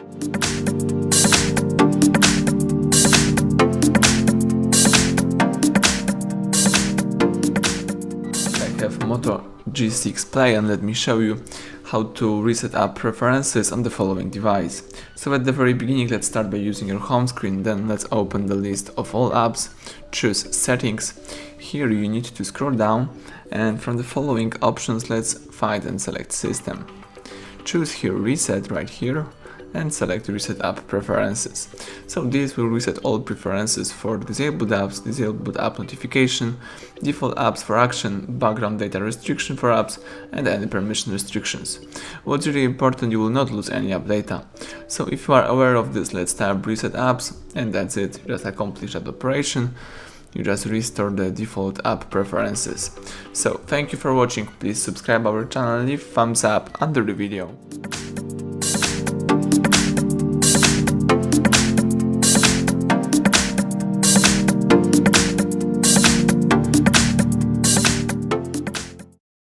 I have Moto G6 Play, and let me show you how to reset up preferences on the following device. So at the very beginning, let's start by using your home screen, then let's open the list of all apps, choose settings. Here you need to scroll down, and from the following options let's find and select system. Choose here reset right here and select reset app preferences. So this will reset all preferences for disabled apps, disabled app notification, default apps for action, background data restriction for apps, and any permission restrictions. What's really important, you will not lose any app data. So if you are aware of this, let's tap reset apps, and that's it. You just accomplish that operation. You just restore the default app preferences. So thank you for watching. Please subscribe our channel and leave thumbs up under the video.